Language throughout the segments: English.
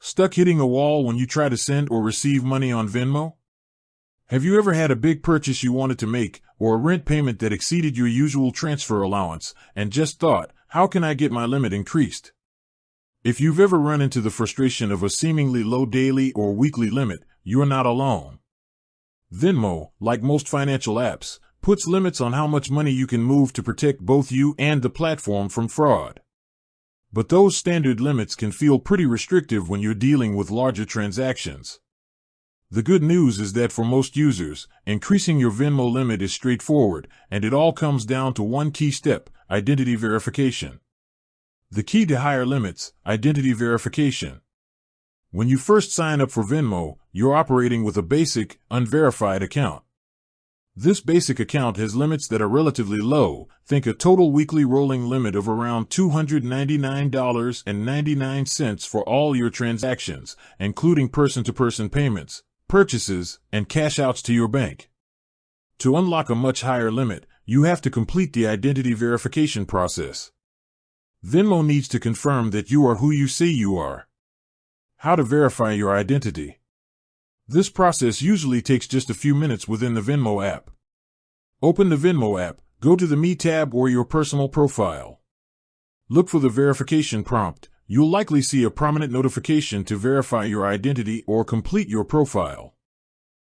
Stuck hitting a wall when you try to send or receive money on Venmo? Have you ever had a big purchase you wanted to make, or a rent payment that exceeded your usual transfer allowance, and just thought, how can I get my limit increased? If you've ever run into the frustration of a seemingly low daily or weekly limit, you're not alone. Venmo, like most financial apps, puts limits on how much money you can move to protect both you and the platform from fraud. But those standard limits can feel pretty restrictive when you're dealing with larger transactions. The good news is that for most users, increasing your Venmo limit is straightforward, and it all comes down to one key step: identity verification. The key to higher limits: identity verification. When you first sign up for Venmo, you're operating with a basic, unverified account. This basic account has limits that are relatively low. Think a total weekly rolling limit of around $299.99 for all your transactions, including person-to-person payments, purchases, and cash outs to your bank. To unlock a much higher limit, you have to complete the identity verification process. Venmo needs to confirm that you are who you say you are. How to verify your identity. This process usually takes just a few minutes within the Venmo app. Open the Venmo app, go to the Me tab or your personal profile. Look for the verification prompt. You'll likely see a prominent notification to verify your identity or complete your profile.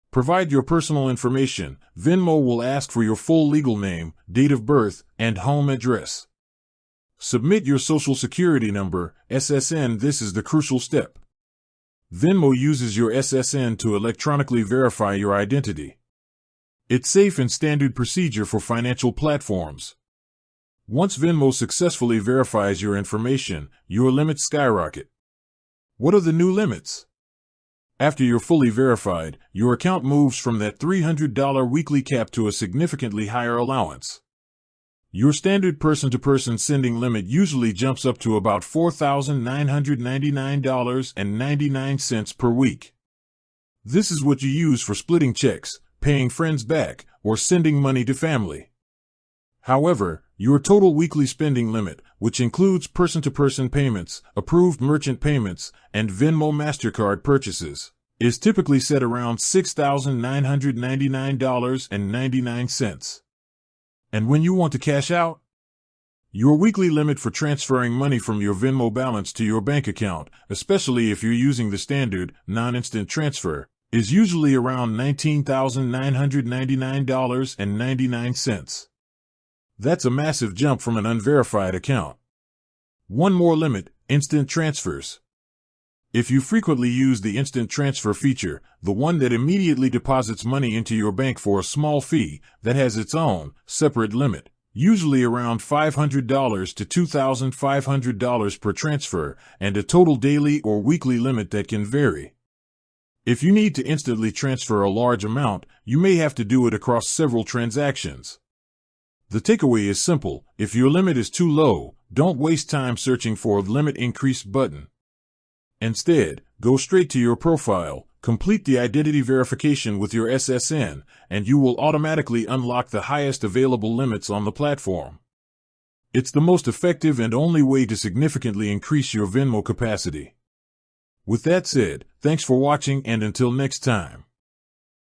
Provide your personal information. Venmo will ask for your full legal name, date of birth, and home address. Submit your social security number, SSN. This is the crucial step. Venmo uses your SSN to electronically verify your identity. It's safe and standard procedure for financial platforms. Once Venmo successfully verifies your information, your limits skyrocket. What are the new limits? After you're fully verified, your account moves from that $300 weekly cap to a significantly higher allowance. Your standard person-to-person sending limit usually jumps up to about $4,999.99 per week. This is what you use for splitting checks, paying friends back, or sending money to family. However, your total weekly spending limit, which includes person-to-person payments, approved merchant payments, and Venmo MasterCard purchases, is typically set around $6,999.99. And when you want to cash out, your weekly limit for transferring money from your Venmo balance to your bank account, especially if you're using the standard, non-instant transfer, is usually around $19,999.99. That's a massive jump from an unverified account. One more limit: instant transfers. If you frequently use the instant transfer feature, the one that immediately deposits money into your bank for a small fee, that has its own, separate limit, usually around $500 to $2,500 per transfer, and a total daily or weekly limit that can vary. If you need to instantly transfer a large amount, you may have to do it across several transactions. The takeaway is simple: if your limit is too low, don't waste time searching for a limit increase button. Instead, go straight to your profile, complete the identity verification with your SSN, and you will automatically unlock the highest available limits on the platform. It's the most effective and only way to significantly increase your Venmo capacity. With that said, thanks for watching, and until next time.